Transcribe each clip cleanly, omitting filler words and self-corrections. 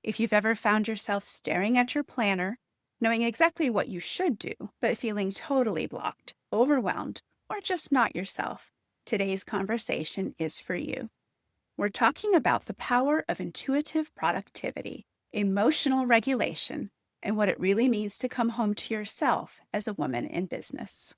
If you've ever found yourself staring at your planner, knowing exactly what you should do, but feeling totally blocked, overwhelmed, or just not yourself, today's conversation is for you. We're talking about the power of intuitive productivity, emotional regulation, and what it really means to come home to yourself as a woman in business.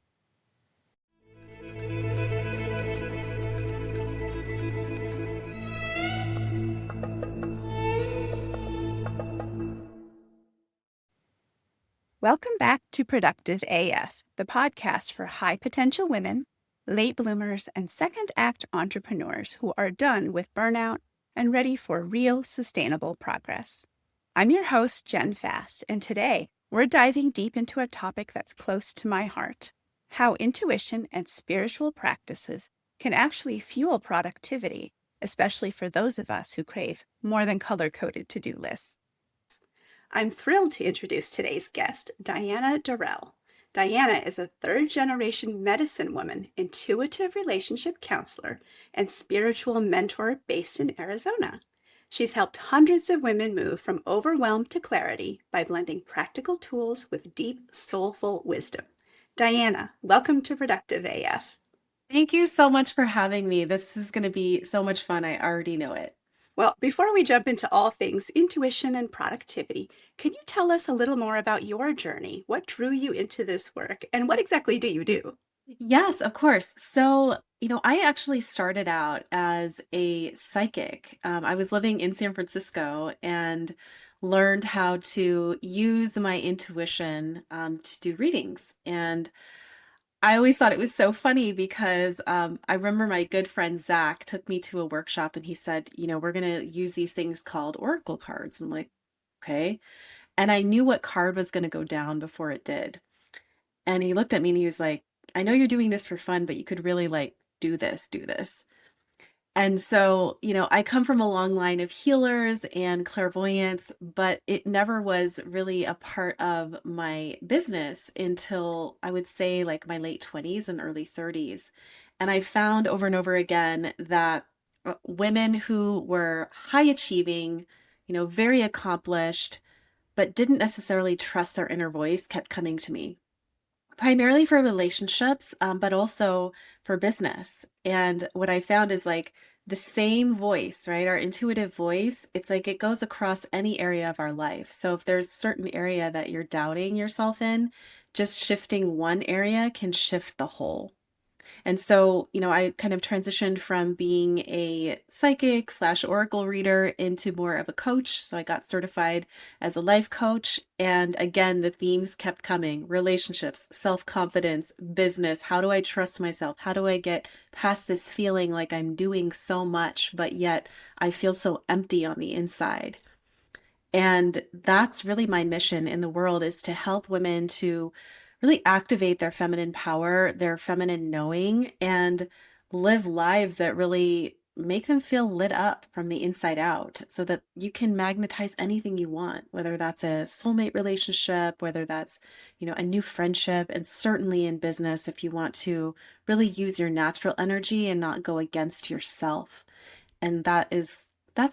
Welcome back to Productive AF, the podcast for high potential women, late bloomers, and second act entrepreneurs who are done with burnout and ready for real sustainable progress. I'm your host, Jen Fast, and today we're diving deep into a topic that's close to my heart: how intuition and spiritual practices can actually fuel productivity, especially for those of us who crave more than color-coded to-do lists. I'm thrilled to introduce today's guest, Diana Dorell. Diana is a third-generation medicine woman, intuitive relationship counselor, and spiritual mentor based in Arizona. She's helped hundreds of women move from overwhelm to clarity by blending practical tools with deep, soulful wisdom. Diana, welcome to Productive AF. Thank you so much for having me. This is going to be so much fun. I already know it. Well, before we jump into all things intuition and productivity, can you tell us a little more about your journey? What drew you into this work, and what exactly do you do? Yes, of course. I actually started out as a psychic. I was living in San Francisco and learned how to use my intuition to do readings. And I always thought it was so funny because I remember my good friend Zach took me to a workshop and he said, we're going to use these things called oracle cards. I'm like, okay. And I knew what card was going to go down before it did. And he looked at me and he was like, I know you're doing this for fun, but you could really like do this. And so, I come from a long line of healers and clairvoyance, but it never was really a part of my business until I would say like my late 20s and early 30s. And I found over and over again that women who were high achieving, very accomplished, but didn't necessarily trust their inner voice kept coming to me primarily for relationships, but also for business. And what I found is like the same voice, right? Our intuitive voice, it's like it goes across any area of our life. So if there's a certain area that you're doubting yourself in, just shifting one area can shift the whole. And so, I kind of transitioned from being a psychic slash oracle reader into more of a coach. So I got certified as a life coach. And again, the themes kept coming: relationships, self-confidence, business. How do I trust myself? How do I get past this feeling like I'm doing so much, but yet I feel so empty on the inside? And that's really my mission in the world, is to help women to really activate their feminine power, their feminine knowing, and live lives that really make them feel lit up from the inside out so that you can magnetize anything you want, whether that's a soulmate relationship, whether that's, a new friendship, and certainly in business, if you want to really use your natural energy and not go against yourself. And that's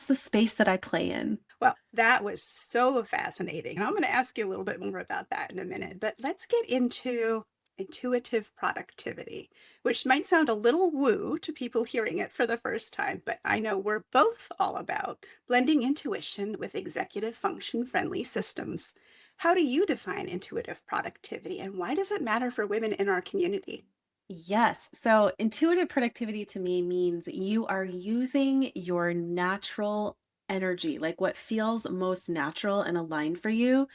the space that I play in. Well, that was so fascinating. And I'm going to ask you a little bit more about that in a minute. But let's get into intuitive productivity, which might sound a little woo to people hearing it for the first time. But I know we're both all about blending intuition with executive function friendly systems. How do you define intuitive productivity, and why does it matter for women in our community? Yes. So intuitive productivity to me means you are using your natural energy, like what feels most natural and aligned for you,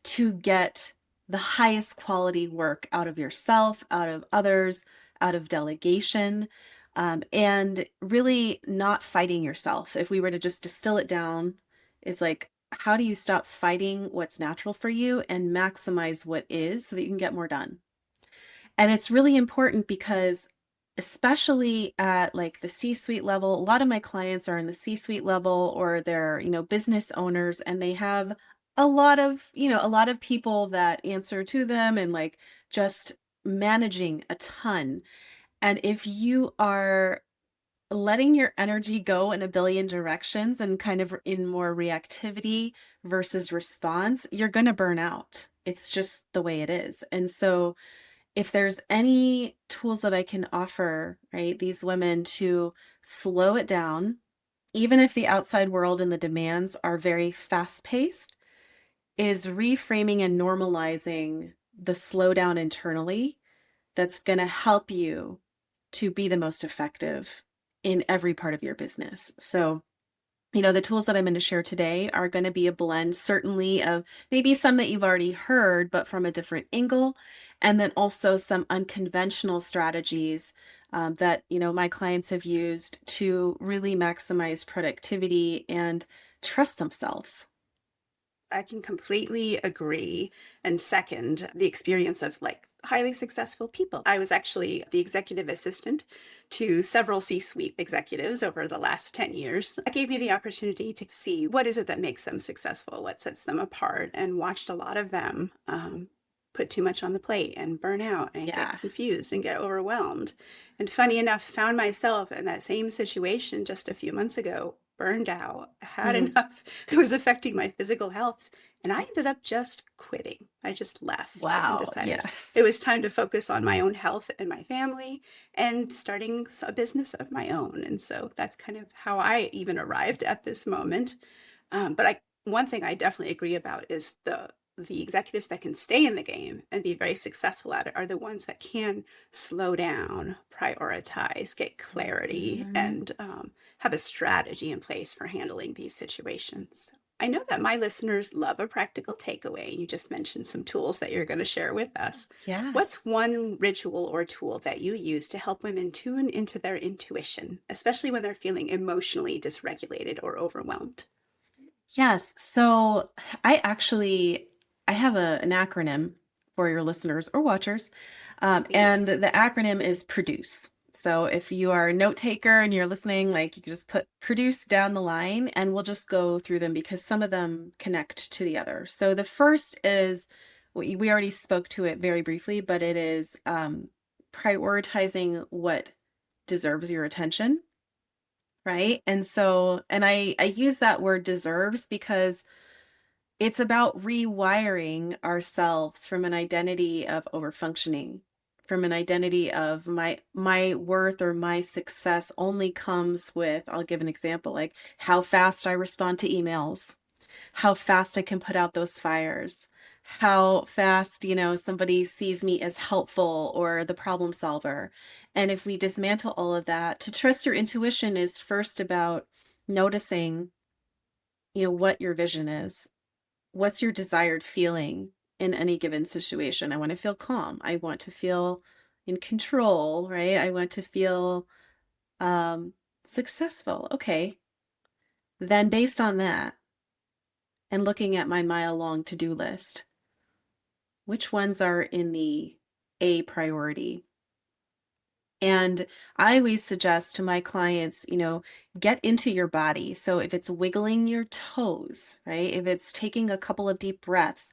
to get the highest quality work out of yourself, out of others, out of delegation, and really not fighting yourself. If we were to just distill it down, is like, how do you stop fighting what's natural for you and maximize what is so that you can get more done? And it's really important because especially at like the C-suite level, a lot of my clients are in the C-suite level, or they're, business owners, and they have a lot of people that answer to them and like just managing a ton. And if you are letting your energy go in a billion directions and kind of in more reactivity versus response, you're going to burn out. It's just the way it is. And so, if there's any tools that I can offer, right, these women to slow it down, even if the outside world and the demands are very fast paced, is reframing and normalizing the slowdown internally that's going to help you to be the most effective in every part of your business. So, the tools that I'm going to share today are going to be a blend, certainly, of maybe some that you've already heard, but from a different angle, and then also some unconventional strategies that, my clients have used to really maximize productivity and trust themselves. I can completely agree and second the experience of like highly successful people. I was actually the executive assistant to several C-suite executives over the last 10 years. That gave me the opportunity to see what is it that makes them successful, what sets them apart, and watched a lot of them put too much on the plate and burn out and get Yeah. confused and get overwhelmed. And funny enough, found myself in that same situation just a few months ago, burned out, had Mhm. enough. It was affecting my physical health. And I ended up just quitting. I just left and Wow. decided it Yes. was time to focus on my own health and my family and starting a business of my own. And so that's kind of how I even arrived at this moment. One thing I definitely agree about is the executives that can stay in the game and be very successful at it are the ones that can slow down, prioritize, get clarity, Mhm. and have a strategy in place for handling these situations. I know that my listeners love a practical takeaway. You just mentioned some tools that you're going to share with us. What's Yes. one ritual or tool that you use to help women tune into their intuition, especially when they're feeling emotionally dysregulated or overwhelmed? Yes. So I have an acronym for your listeners or watchers. And Please. the acronym is PRODUCE. So if you are a note taker and you're listening, like you can just put PRODUCE down the line and we'll just go through them because some of them connect to the other. So the first is, we already spoke to it very briefly, but it is prioritizing what deserves your attention. Right. And I use that word deserves because it's about rewiring ourselves from an identity of overfunctioning, from an identity of my worth or my success only comes with, I'll give an example, like how fast I respond to emails, how fast I can put out those fires, how fast, somebody sees me as helpful or the problem solver. And if we dismantle all of that, to trust your intuition is first about noticing, what your vision is. What's your desired feeling in any given situation? I want to feel calm. I want to feel in control, right? I want to feel um, successful. Okay. Then, based on that, and looking at my mile long to do list, which ones are in the A priority? And I always suggest to my clients, get into your body. So if it's wiggling your toes, right? If it's taking a couple of deep breaths,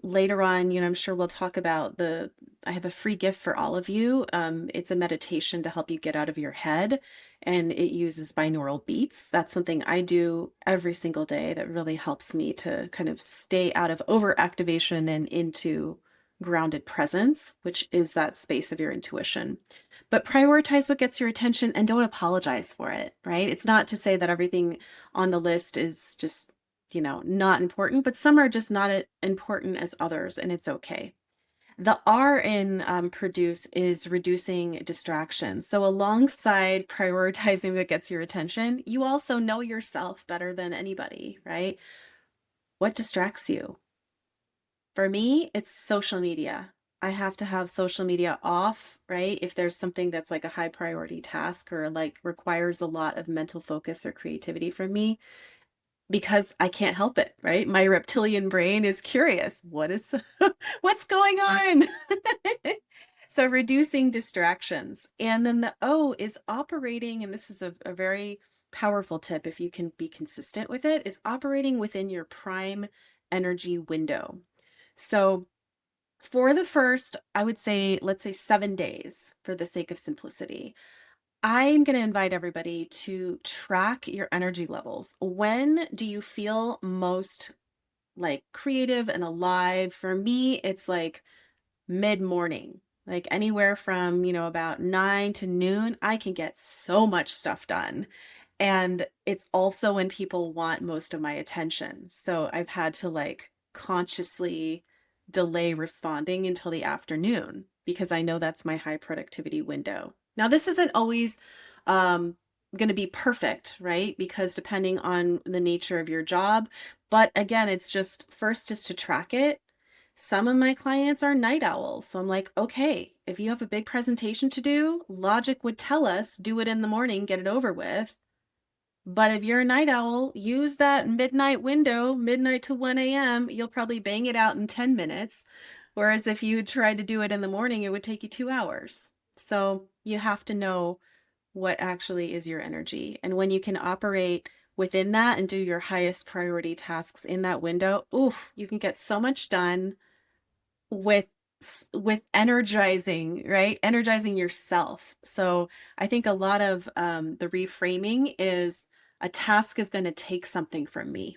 later on, I'm sure we'll talk about I have a free gift for all of you. It's a meditation to help you get out of your head and it uses binaural beats. That's something I do every single day that really helps me to kind of stay out of overactivation and into grounded presence, which is that space of your intuition. But prioritize what gets your attention and don't apologize for it, right? It's not to say that everything on the list is just, not important, but some are just not as important as others, and it's okay. The R in produce is reducing distractions. So, alongside prioritizing what gets your attention, you also know yourself better than anybody, right? What distracts you? For me, it's social media. I have to have social media off, right? If there's something that's like a high priority task or like requires a lot of mental focus or creativity from me, because I can't help it, right? My reptilian brain is curious. What's going on? So reducing distractions. And then the O is operating, and this is a very powerful tip if you can be consistent with it, is operating within your prime energy window. So for the first, I would say, let's say 7 days for the sake of simplicity, I'm going to invite everybody to track your energy levels. When do you feel most like creative and alive? For me, it's like mid-morning, like anywhere from, about 9 to noon, I can get so much stuff done. And it's also when people want most of my attention. So I've had to like consciously delay responding until the afternoon because I know that's my high productivity window. Now, this isn't always going to be perfect, right? Because depending on the nature of your job. But again, it's just first just to track it. Some of my clients are night owls. So I'm like, okay, if you have a big presentation to do, logic would tell us do it in the morning, get it over with. But if you're a night owl, use that midnight window, midnight to 1 a.m., you'll probably bang it out in 10 minutes. Whereas if you tried to do it in the morning, it would take you 2 hours. So you have to know what actually is your energy. And when you can operate within that and do your highest priority tasks in that window, oof, you can get so much done with with energizing, right? Energizing yourself. So I think a lot of the reframing is a task is going to take something from me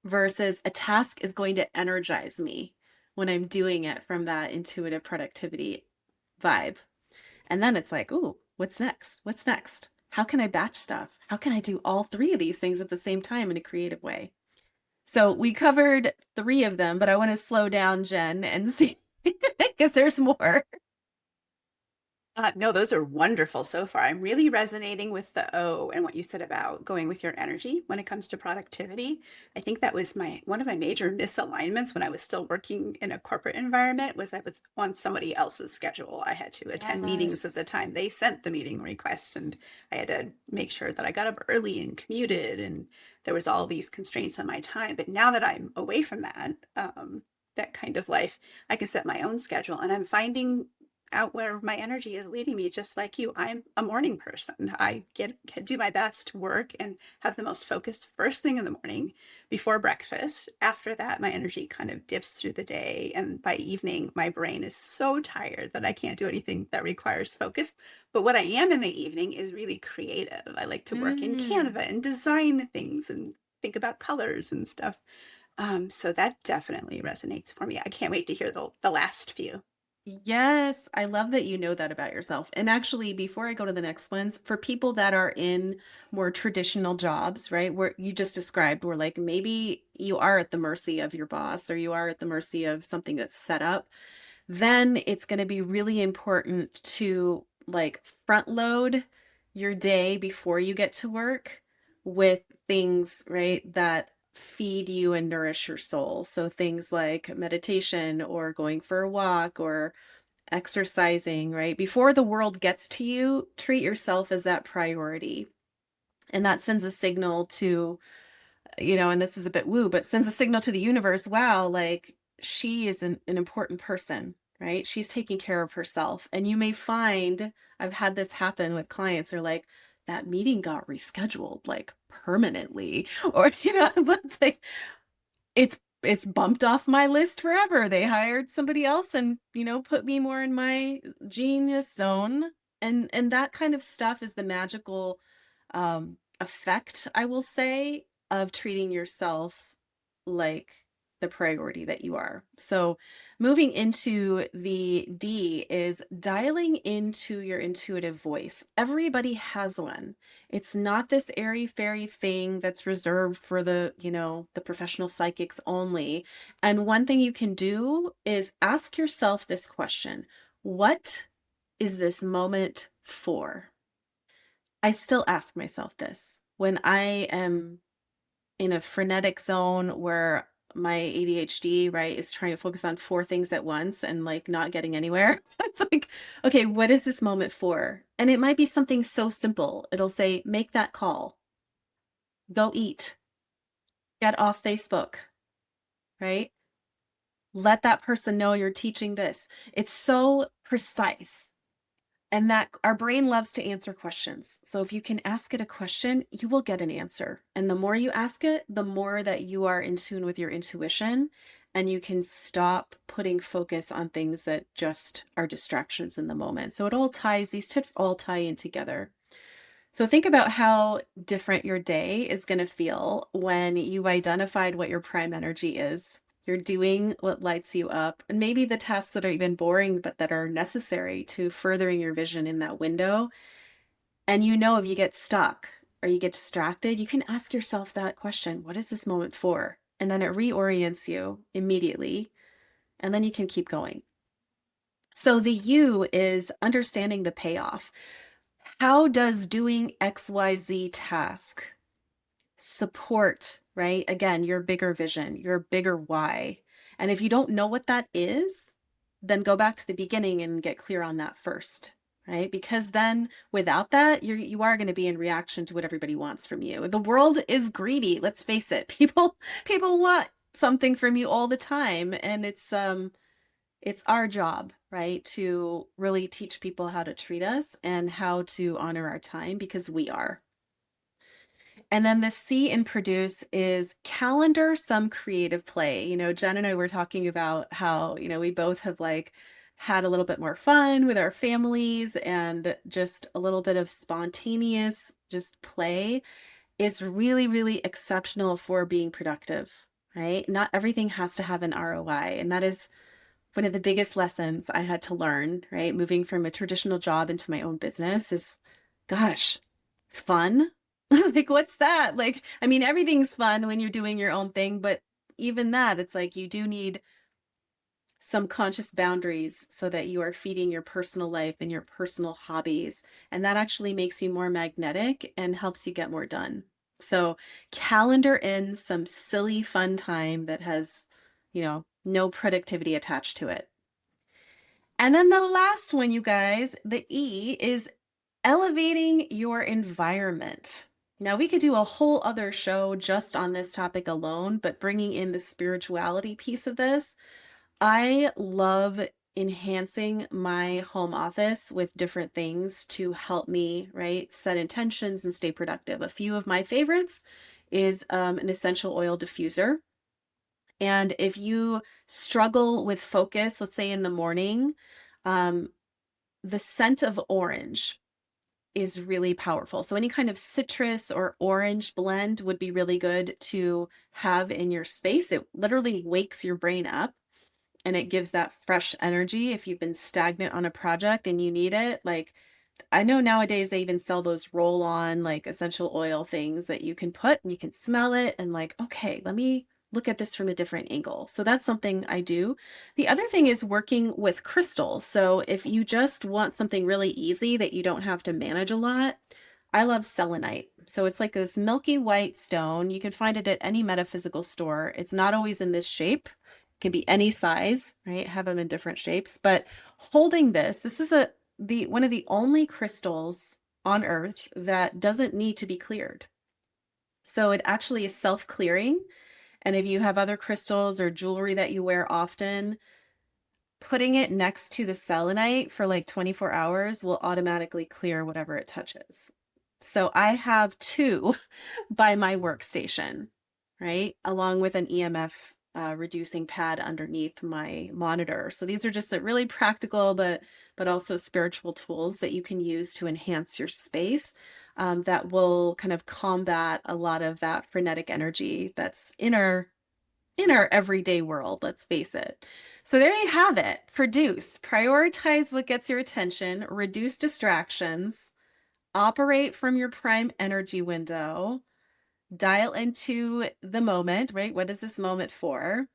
versus a task is going to energize me when I'm doing it from that intuitive productivity vibe. And then it's like, ooh, what's next? What's next? How can I batch stuff? How can I do all three of these things at the same time in a creative way? So we covered three of them, but I want to slow down, Jen, and see because there's more. No, those are wonderful so far. I'm really resonating with the O and what you said about going with your energy when it comes to productivity. I think that was my one of my major misalignments when I was still working in a corporate environment was I was on somebody else's schedule. I had to attend meetings at the Yes. time they sent the meeting request, and I had to make sure that I got up early and commuted, and there was all these constraints on my time. But now that I'm away from that, that kind of life, I can set my own schedule, and I'm finding out where my energy is leading me, just like you. I'm a morning person. I get do my best to work and have the most focused first thing in the morning before breakfast. After that, my energy kind of dips through the day, and by evening my brain is so tired that I can't do anything that requires focus. But what I am in the evening is really creative. I like to work in Mm. Canva and design things and think about colors and stuff. So that definitely resonates for me. I can't wait to hear the last few. Yes, I love that you know that about yourself. And actually, before I go to the next ones, for people that are in more traditional jobs, right, where you just described, where like maybe you are at the mercy of your boss or you are at the mercy of something that's set up, then it's going to be really important to like front load your day before you get to work with things, right, that feed you and nourish your soul. So things like meditation or going for a walk or exercising, right? Before the world gets to you, treat yourself as that priority. And that sends a signal to, and this is a bit woo, but sends a signal to the universe, wow, like she is an important person, right? She's taking care of herself. And you may find, I've had this happen with clients, they're like, that meeting got rescheduled like permanently. Or, it's like, it's bumped off my list forever. They hired somebody else and, put me more in my genius zone. And that kind of stuff is the magical effect, I will say, of treating yourself like the priority that you are. So, moving into the D is dialing into your intuitive voice. Everybody has one. It's not this airy fairy thing that's reserved for the professional psychics only. And one thing you can do is ask yourself this question: what is this moment for? I still ask myself this when I am in a frenetic zone where my ADHD, right, is trying to focus on four things at once and like not getting anywhere. It's like, okay, what is this moment for? And it might be something so simple. It'll say, make that call, go eat, get off Facebook, right? Let that person know you're teaching this. It's so precise. And that our brain loves to answer questions. So if you can ask it a question, you will get an answer. And the more you ask it, the more that you are in tune with your intuition and you can stop putting focus on things that just are distractions in the moment. So it all ties, these tips all tie in together. So think about how different your day is going to feel when you've identified what your prime energy is. You're doing what lights you up, and maybe the tasks that are even boring, but that are necessary to furthering your vision in that window. And if you get stuck or you get distracted, you can ask yourself that question: what is this moment for? And then it reorients you immediately, and then you can keep going. So the U is understanding the payoff. How does doing XYZ task support, right? Again, your bigger vision, your bigger why. And if you don't know what that is, then go back to the beginning and get clear on that first, right? Because then without that, you are going to be in reaction to what everybody wants from you. The world is greedy, let's face it. People want something from you all the time, and it's our job, right, to really teach people how to treat us and how to honor our time, because we are. And then the C in produce is calendar some creative play. Jen and I were talking about how, we both have like had a little bit more fun with our families, and just a little bit of spontaneous just play is really, really exceptional for being productive, right? Not everything has to have an ROI. And that is one of the biggest lessons I had to learn, right? Moving from a traditional job into my own business is, gosh, fun? Like, what's that? Like, I mean, everything's fun when you're doing your own thing, but even that, it's like you do need some conscious boundaries so that you are feeding your personal life and your personal hobbies. And that actually makes you more magnetic and helps you get more done. So calendar in some silly fun time that has, no productivity attached to it. And then the last one, you guys, the E, is elevating your environment. Now, we could do a whole other show just on this topic alone, but bringing in the spirituality piece of this, I love enhancing my home office with different things to help me, right, set intentions and stay productive. A few of my favorites is an essential oil diffuser. And if you struggle with focus, let's say in the morning, the scent of orange is really powerful. So any kind of citrus or orange blend would be really good to have in your space. It literally wakes your brain up and it gives that fresh energy if you've been stagnant on a project and you need it. Like, I know nowadays they even sell those roll-on like essential oil things that you can put and you can smell it and like, okay, let me look at this from a different angle. So that's something I do. The other thing is working with crystals. So if you just want something really easy that you don't have to manage a lot, I love selenite. So it's like this milky white stone. You can find it at any metaphysical store. It's not always in this shape. It can be any size, right? Have them in different shapes. But holding this is one of the only crystals on Earth that doesn't need to be cleared. So it actually is self-clearing. And if you have other crystals or jewelry that you wear often, putting it next to the selenite for like 24 hours will automatically clear whatever it touches. So I have two by my workstation, right? Along with an EMF reducing pad underneath my monitor. So these are just really practical, but also spiritual tools that you can use to enhance your space, that will kind of combat a lot of that frenetic energy that's in our everyday world, let's face it. So there you have it. Produce, prioritize what gets your attention, reduce distractions, operate from your prime energy window, dial into the moment, right? What is this moment for?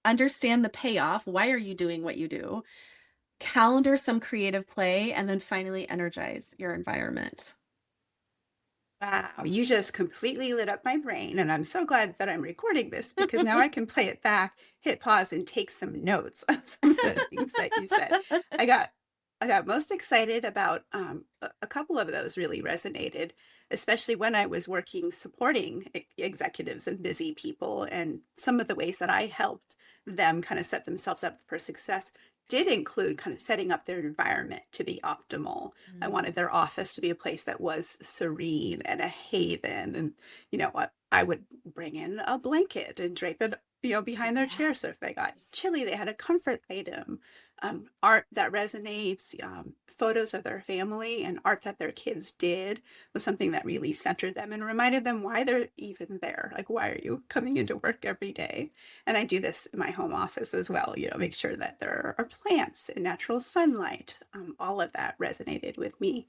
Understand the payoff. Why are you doing what you do? Calendar some creative play, and then finally energize your environment. Wow, you just completely lit up my brain, and I'm so glad that I'm recording this because now I can play it back, hit pause, and take some notes of some of the things that you said. I got I got most excited about a couple of those really resonated, especially when I was working supporting executives and busy people, and some of the ways that I helped them kind of set themselves up for success. did include kind of setting up their environment to be optimal. I Mm. wanted their office to be a place that was serene and a haven. And you know what? I would bring in a blanket and drape it, behind their chair. So if they got Yes. chilly, they had a comfort item. Art that resonates, photos of their family and art that their kids did was something that really centered them and reminded them why they're even there. Like, why are you coming into work every day? And I do this in my home office as well, make sure that there are plants and natural sunlight. All of that resonated with me.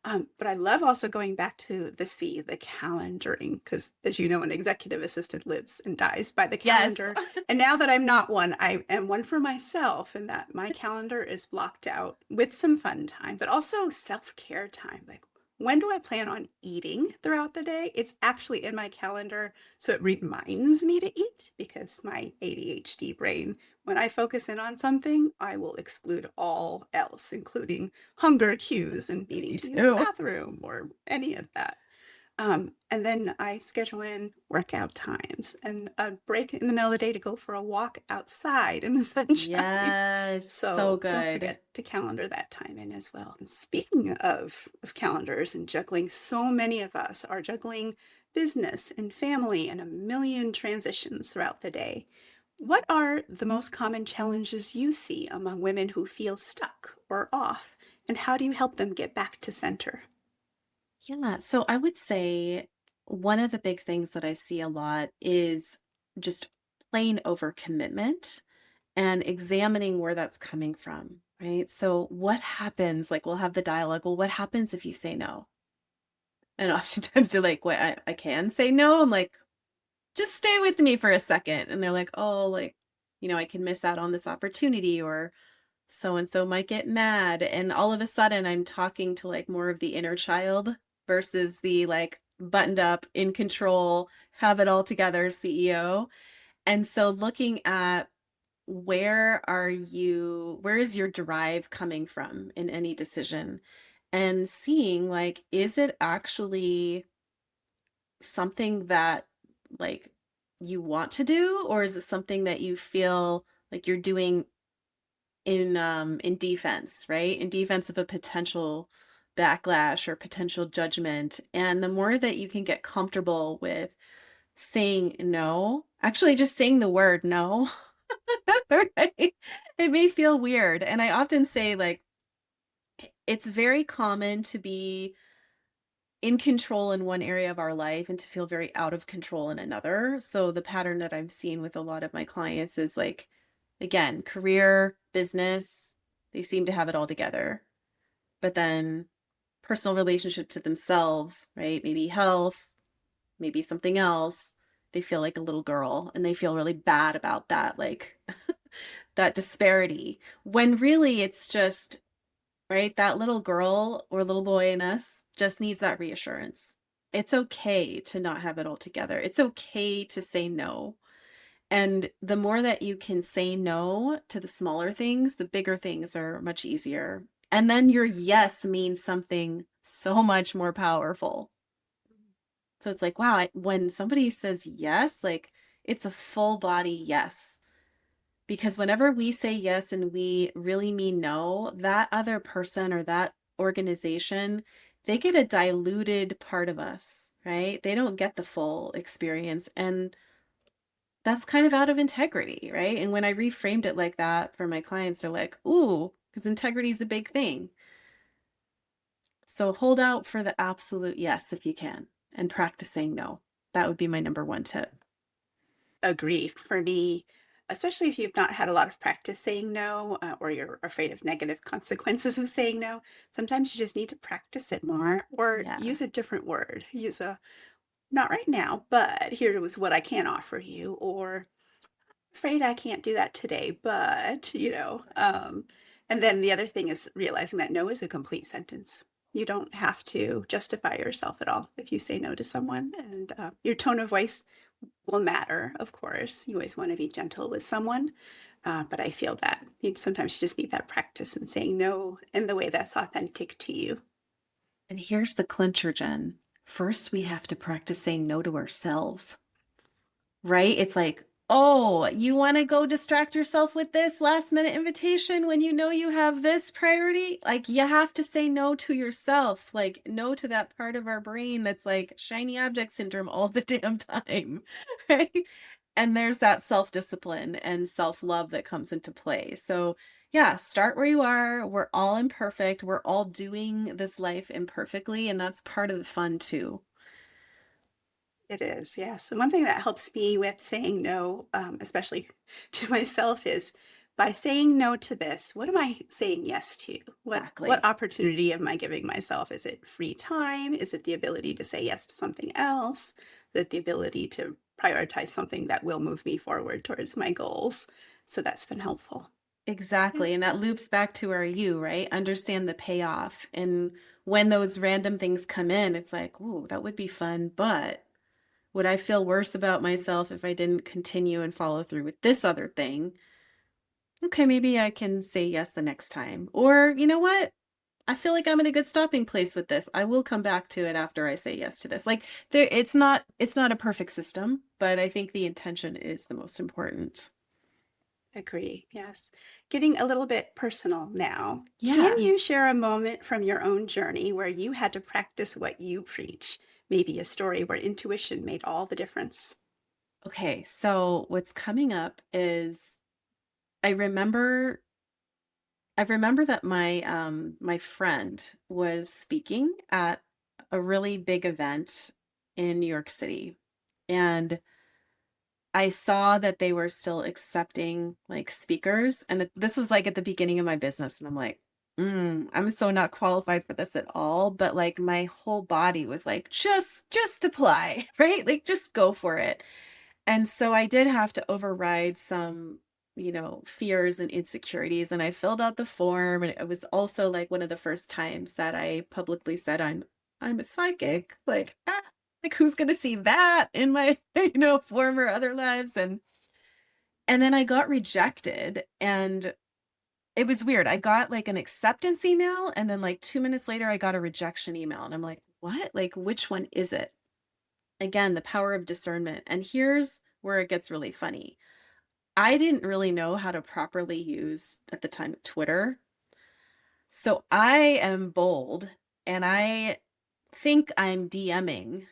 But I love also going back to the calendaring, because as you know, an executive assistant lives and dies by the Yes. calendar. And now that I'm not one, I am one for myself, and that my calendar is blocked out with some fun time, but also self-care time. Like, when do I plan on eating throughout the day? It's actually in my calendar, so it reminds me to eat because my ADHD brain, when I focus in on something, I will exclude all else, including hunger cues and needing Me to use the too. bathroom or any of that. And then I schedule in workout times and a break in the middle of the day to go for a walk outside in the sunshine. Yes. So So don't good. forget to calendar that time in as well. And speaking of calendars and juggling, so many of us are juggling business and family and a million transitions throughout the day. What are the most common challenges you see among women who feel stuck or off, and how do you help them get back to center? Yeah. So I would say one of the big things that I see a lot is just plain overcommitment and examining where that's coming from, right? So what happens? Like we'll have the dialogue, well, what happens if you say no? And oftentimes they're like, "What? I can say no?" I'm like, "Just stay with me for a second." And they're like, "Oh, like, I can miss out on this opportunity or so and so might get mad." And all of a sudden I'm talking to like more of the inner child versus the like buttoned up, in control, have it all together CEO. And so looking at where is your drive coming from in any decision and seeing like, is it actually something that like you want to do, or is it something that you feel like you're doing in defense, right? In defense of a potential backlash or potential judgment. And the more that you can get comfortable with saying no, actually just saying the word no, right? It may feel weird. And I often say like it's very common to be in control in one area of our life and to feel very out of control in another. So the pattern that I'm seeing with a lot of my clients is like, again, career, business, they seem to have it all together. But then personal relationship to themselves, right? Maybe health, maybe something else. They feel like a little girl and they feel really bad about that, like that disparity. When really it's just, right? That little girl or little boy in us just needs that reassurance. It's okay to not have it all together. It's okay to say no. And the more that you can say no to the smaller things, the bigger things are much easier. And then your yes means something so much more powerful. So it's like, wow, when somebody says yes, like it's a full body yes. Because whenever we say yes and we really mean no, that other person or that organization, they get a diluted part of us, right? They don't get the full experience. And that's kind of out of integrity, right? And when I reframed it like that for my clients, they're like, ooh, because integrity is a big thing. So hold out for the absolute yes if you can and practice saying no. That would be my number one tip. Agreed. For me, especially if you've not had a lot of practice saying no, or you're afraid of negative consequences of saying no, sometimes you just need to practice it more or Yeah. use a different word. Use a not right now, but here was what I can offer you, or afraid I can't do that today, but, and then the other thing is realizing that no is a complete sentence. You don't have to justify yourself at all if you say no to someone, and your tone of voice will matter, of course. You always want to be gentle with someone, but I feel that sometimes you just need that practice in saying no in the way that's authentic to you. And here's the clincher, Jen. First, we have to practice saying no to ourselves, right? It's like, Oh, you want to go distract yourself with this last minute invitation when you know you have this priority? Like, you have to say no to yourself. Like, no to that part of our brain that's like shiny object syndrome all the damn time. Right. And there's that self discipline and self love that comes into play. So, yeah, start where you are. We're all imperfect. We're all doing this life imperfectly. And that's part of the fun, too. It is, yes. And one thing that helps me with saying no, especially to myself, is by saying no to this, what am I saying yes to? What Exactly. opportunity am I giving myself? Is it free time? Is it the ability to say yes to something else? Is it the ability to prioritize something that will move me forward towards my goals? So that's been helpful. Yeah. Exactly. And that loops back to our you, right? Understand the payoff. And when those random things come in, it's like, ooh, that would be fun. But would I feel worse about myself if I didn't continue and follow through with this other thing? Okay, maybe I can say yes the next time. Or, you know what? I feel like I'm in a good stopping place with this. I will come back to it after I say yes to this. Like there it's not a perfect system, but I think the intention is the most important. Agree. Yes. Getting a little bit personal now. Can Yeah. you share a moment from your own journey where you had to practice what you preach? Maybe a story where intuition made all the difference. Okay, so what's coming up is I remember I remember that my friend was speaking at a really big event in New York City. And I saw that they were still accepting like speakers. And this was like at the beginning of my business. And I'm like, I'm so not qualified for this at all. But like my whole body was like, just apply, right? Like just go for it. And so I did have to override some, fears and insecurities. And I filled out the form. And it was also like one of the first times that I publicly said I'm a psychic. Like who's gonna see that in my, former other lives? And then I got rejected and it was weird. I got like an acceptance email and then like 2 minutes later I got a rejection email. And I'm like, what? Like which one is it? Again, the power of discernment. And here's where it gets really funny. I didn't really know how to properly use at the time Twitter. So I am bold and I think I'm DMing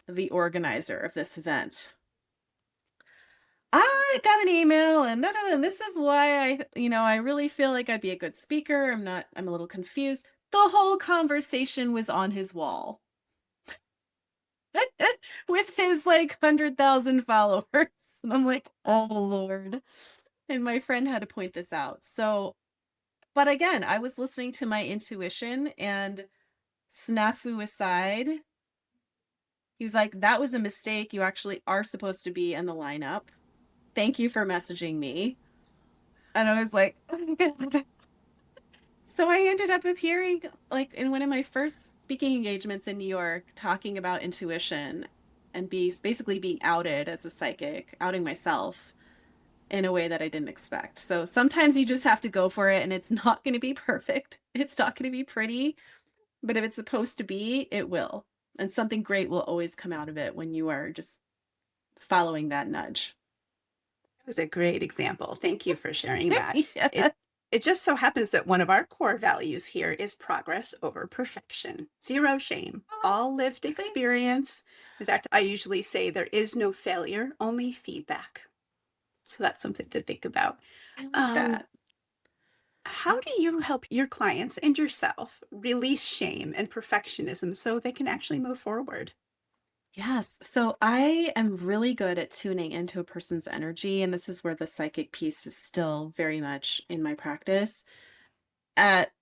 the organizer of this event. I got an email and no, no, no, and this is why I really feel like I'd be a good speaker. I'm a little confused. The whole conversation was on his wall with his like 100,000 followers. And I'm like, oh Lord. And my friend had to point this out. So, but again, I was listening to my intuition and snafu aside, he was like, that was a mistake. You actually are supposed to be in the lineup. Thank you for messaging me. And I was like, oh my God. So I ended up appearing like in one of my first speaking engagements in New York, talking about intuition and basically being outed as a psychic, outing myself in a way that I didn't expect. So sometimes you just have to go for it and it's not going to be perfect. It's not going to be pretty, but if it's supposed to be, it will. And something great will always come out of it when you are just following that nudge. It was a great example. Thank you for sharing that. Yeah. It just so happens that one of our core values here is progress over perfection. Zero shame, Oh, all lived see, experience. In fact, I usually say there is no failure, only feedback. So that's something to think about. I like Um, that. how do you help your clients and yourself release shame and perfectionism so they can actually move forward? Yes. So I am really good at tuning into a person's energy. And this is where the psychic piece is still very much in my practice at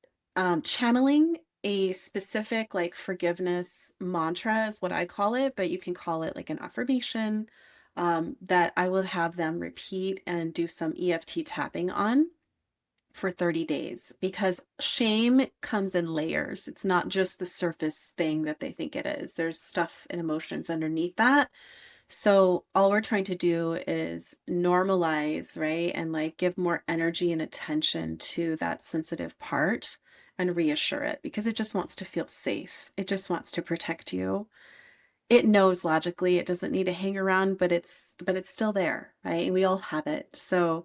channeling a specific like forgiveness mantra is what I call it, but you can call it like an affirmation that I will have them repeat and do some EFT tapping on for 30 days because shame comes in layers. It's not just the surface thing that they think it is. There's stuff and emotions underneath that. So all we're trying to do is normalize, right? And like give more energy and attention to that sensitive part and reassure it because it just wants to feel safe. It just wants to protect you. it knows logically it doesn't need to hang around, but it's still there, right? And we all have it. So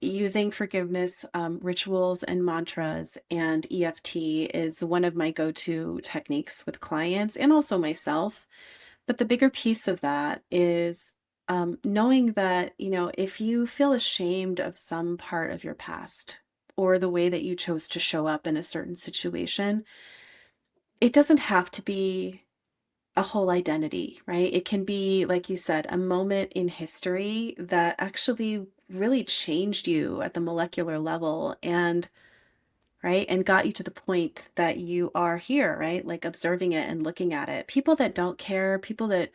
using forgiveness rituals and mantras and EFT is one of my go-to techniques with clients and also myself. But the bigger piece of that is knowing that, if you feel ashamed of some part of your past or the way that you chose to show up in a certain situation, it doesn't have to be a whole identity, right? It can be, like you said, a moment in history that actually really changed you at the molecular level and right? And got you to the point that you are here, right? Like observing it and looking at it. People that don't care, people that,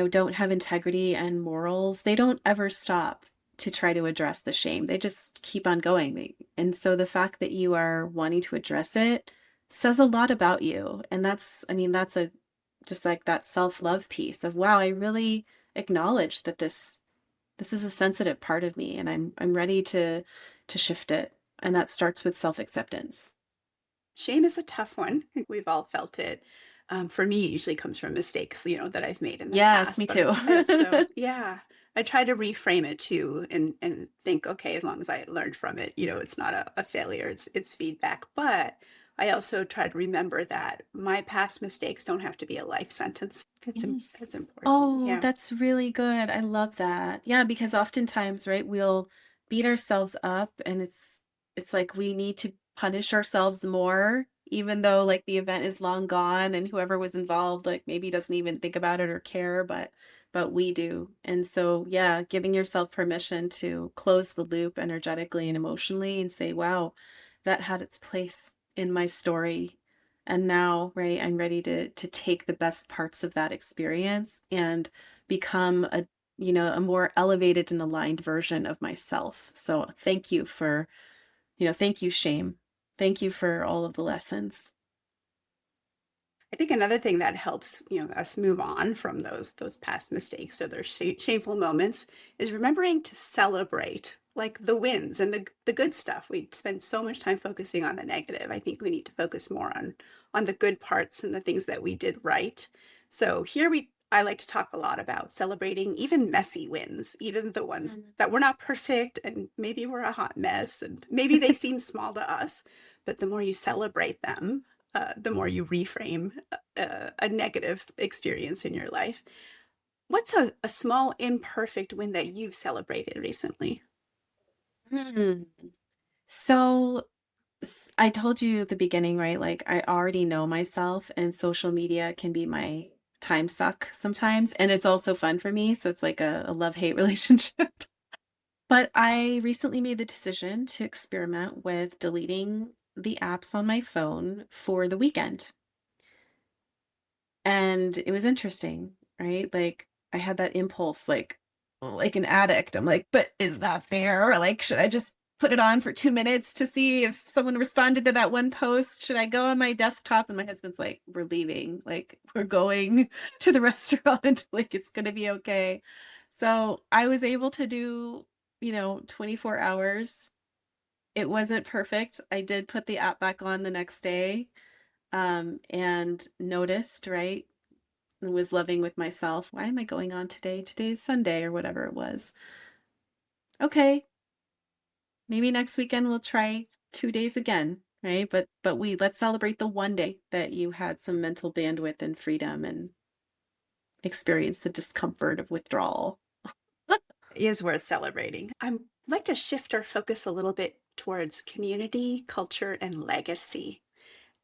don't have integrity and morals, they don't ever stop to try to address the shame. They just keep on going. And so the fact that you are wanting to address it says a lot about you. And that's a just like that self-love piece of, wow, I really acknowledge that this is a sensitive part of me and I'm ready to shift it. And that starts with self-acceptance. Shame is a tough one. I think we've all felt it. For me, it usually comes from mistakes, that I've made in the Yes, me past. But too. I also, yeah, I try to reframe it too, and think, okay, as long as I learned from it, it's not a failure. It's feedback. But I also try to remember that my past mistakes don't have to be a life sentence. It's Yes. important. Oh, Yeah. that's really good. I love that. Yeah, because oftentimes, right, we'll beat ourselves up and it's like we need to punish ourselves more, even though like the event is long gone and whoever was involved like maybe doesn't even think about it or care, but we do. And so, yeah, giving yourself permission to close the loop energetically and emotionally and say, wow, that had its place in my story. And now, right, I'm ready to take the best parts of that experience and become a more elevated and aligned version of myself. So thank you, shame. Thank you for all of the lessons. I think another thing that helps, us move on from those past mistakes or those shameful moments is remembering to celebrate like the wins and the good stuff. We spend so much time focusing on the negative. I think we need to focus more on the good parts and the things that we did right. So here I like to talk a lot about celebrating even messy wins, even the ones Mm. that were not perfect and maybe we're a hot mess and maybe they seem small to us, but the more you celebrate them, the more you reframe a negative experience in your life. What's a small imperfect win that you've celebrated recently? Hmm. So I told you at the beginning, right? Like I already know myself and social media can be my time suck sometimes. And it's also fun for me. So it's like a love-hate relationship. But I recently made the decision to experiment with deleting the apps on my phone for the weekend. And it was interesting, right? Like I had that impulse, like an addict. I'm like, but is that fair? Like, should I just put it on for 2 minutes to see if someone responded to that one post? Should I go on my desktop? And my husband's like, we're leaving. Like, we're going to the restaurant. Like, it's gonna be okay. So I was able to do, 24 hours. It wasn't perfect. I did put the app back on the next day, and noticed, right? And was loving with myself. Why am I going on today? Today's Sunday or whatever it was. Okay, maybe next weekend we'll try 2 days again, right? But let's celebrate the one day that you had some mental bandwidth and freedom and experience the discomfort of withdrawal. It is worth celebrating. I'd like to shift our focus a little bit towards community, culture, and legacy.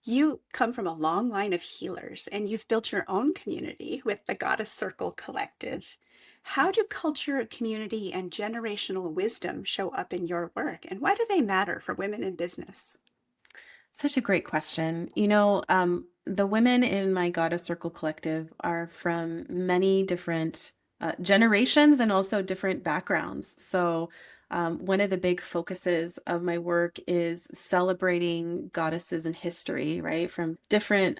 You come from a long line of healers and you've built your own community with the Goddess Circle Collective. How do Yes. culture, community, and generational wisdom show up in your work, and why do they matter for women in business? Such a great question. The women in my Goddess Circle Collective are from many different generations and also different backgrounds. So, one of the big focuses of my work is celebrating goddesses in history, right, from different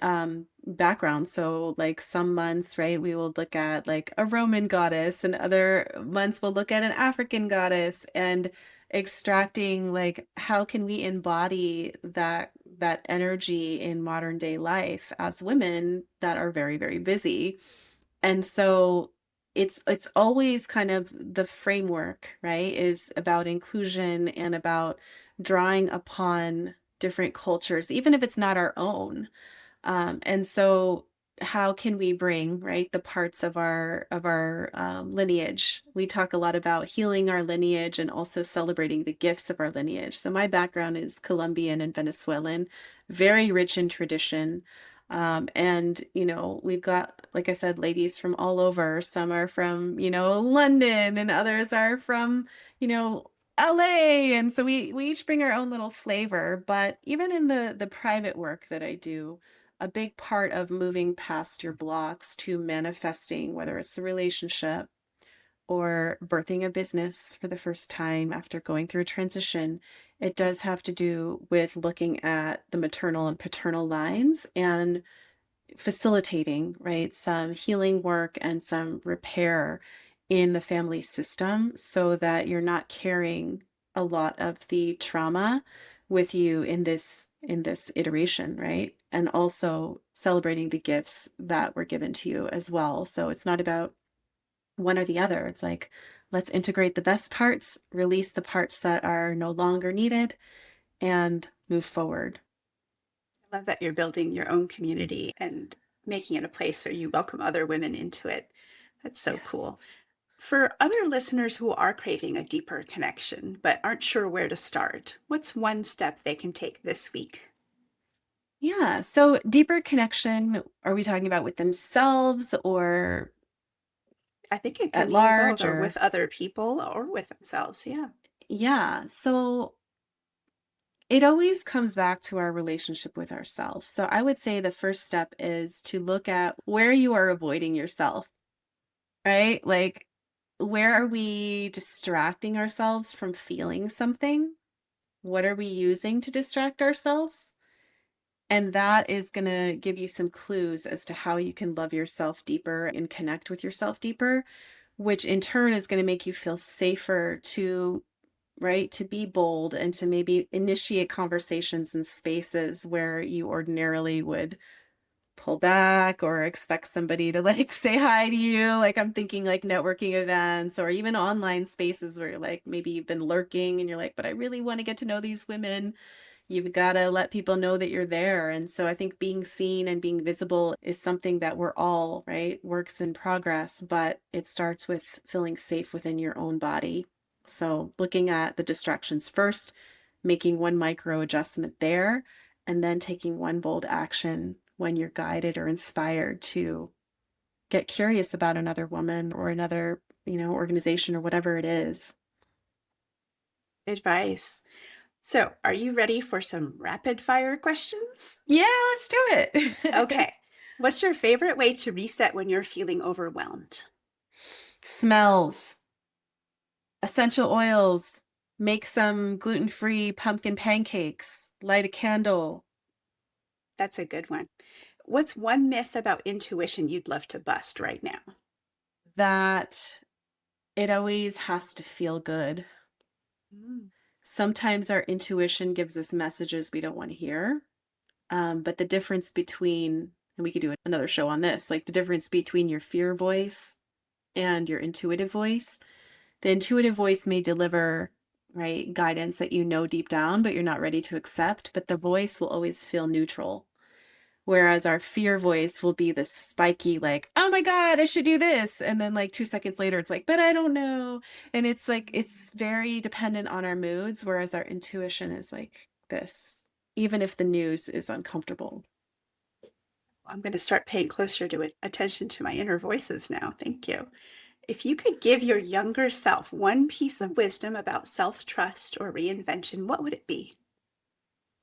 backgrounds. So, like some months, right, we will look at like a Roman goddess, and other months we'll look at an African goddess, and extracting like how can we embody that energy in modern day life as women that are very, very busy. And so it's always kind of the framework, right, is about inclusion and about drawing upon different cultures, even if it's not our own. And so how can we bring, right, the parts of our lineage? We talk a lot about healing our lineage and also celebrating the gifts of our lineage. So my background is Colombian and Venezuelan, very rich in tradition. And we've got, like I said, ladies from all over. Some are from, London, and others are from, you know, LA. And so we each bring our own little flavor. But even in the private work that I do, a big part of moving past your blocks to manifesting, whether it's the relationship or birthing a business for the first time after going through a transition, it does have to do with looking at the maternal and paternal lines and facilitating, right, some healing work and some repair in the family system so that you're not carrying a lot of the trauma with you in this iteration, right? And also celebrating the gifts that were given to you as well. So it's not about one or the other. It's like, let's integrate the best parts, release the parts that are no longer needed, and move forward. I love that you're building your own community and making it a place where you welcome other women into it. That's so Yes. cool. For other listeners who are craving a deeper connection but aren't sure where to start, what's one step they can take this week? Yeah. So deeper connection, are we talking about with themselves or I think it can at mean both, large or or with other people or with themselves. Yeah. yeah. So it always comes back to our relationship with ourselves. So I would say the first step is to look at where you are avoiding yourself, right? Like where are we distracting ourselves from feeling something? What are we using to distract ourselves? And that is going to give you some clues as to how you can love yourself deeper and connect with yourself deeper, which in turn is going to make you feel safer to, right, to be bold and to maybe initiate conversations in spaces where you ordinarily would pull back or expect somebody to like say hi to you. Like I'm thinking like networking events or even online spaces where you're like maybe you've been lurking and you're like, but I really want to get to know these women. You've got to let people know that you're there. And so I think being seen and being visible is something that we're all, right, works in progress, but it starts with feeling safe within your own body. So looking at the distractions first, making one micro adjustment there, and then taking one bold action when you're guided or inspired to get curious about another woman or another, organization or whatever it is. Advice. So, are you ready for some rapid fire questions? Yeah, let's do it. Okay. What's your favorite way to reset when you're feeling overwhelmed? Smells, essential oils, make some gluten-free pumpkin pancakes, light a candle. That's a good one. What's one myth about intuition you'd love to bust right now? That it always has to feel good. Mm. Sometimes our intuition gives us messages we don't want to hear. But the difference between, and we could do another show on this, like the difference between your fear voice and your intuitive voice. The intuitive voice may deliver, right, guidance that you know deep down, but you're not ready to accept. But the voice will always feel neutral. Whereas our fear voice will be the spiky, like, oh my God, I should do this. And then, like, 2 seconds later, it's like, but I don't know. And it's like, it's very dependent on our moods. Whereas our intuition is like this, even if the news is uncomfortable. I'm going to start paying closer to it, attention to my inner voices now. Thank you. If you could give your younger self one piece of wisdom about self trust or reinvention, what would it be?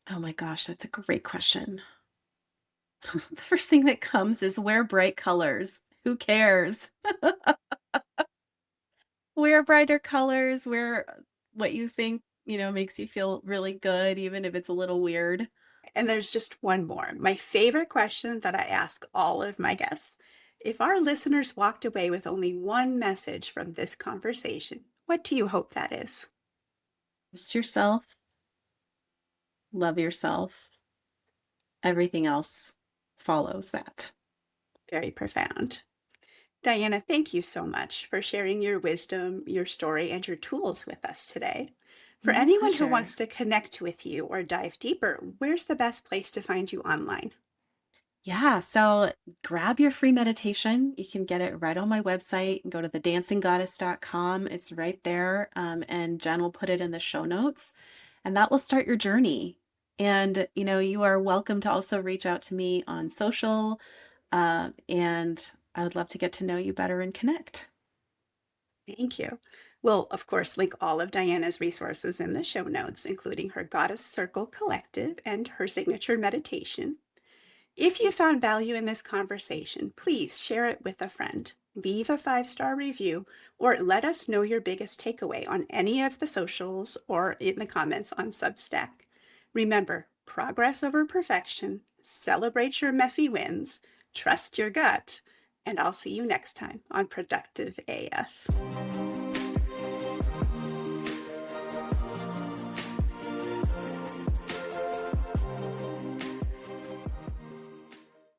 Oh my gosh, that's a great question. The first thing that comes is wear bright colors. Who cares? Wear brighter colors, wear what you think, makes you feel really good, even if it's a little weird. And there's just one more. My favorite question that I ask all of my guests. If our listeners walked away with only one message from this conversation, what do you hope that is? Trust yourself, love yourself. Everything else follows that. Very profound. Diana, thank you so much for sharing your wisdom, your story, and your tools with us today. For My anyone who pleasure. wants to connect with you or dive deeper, where's the best place to find you online? Yeah, so grab your free meditation. You can get it right on my website. Go to thedancinggoddess.com. It's right there. And Jen will put it in the show notes, and that will start your journey. And, you are welcome to also reach out to me on social. And I would love to get to know you better and connect. Thank you. We'll, of course, link all of Diana's resources in the show notes, including her Goddess Circle Collective and her signature meditation. If you found value in this conversation, please share it with a friend, leave a 5-star review, or let us know your biggest takeaway on any of the socials or in the comments on Substack. Remember, progress over perfection, celebrate your messy wins, trust your gut, and I'll see you next time on Productive AF.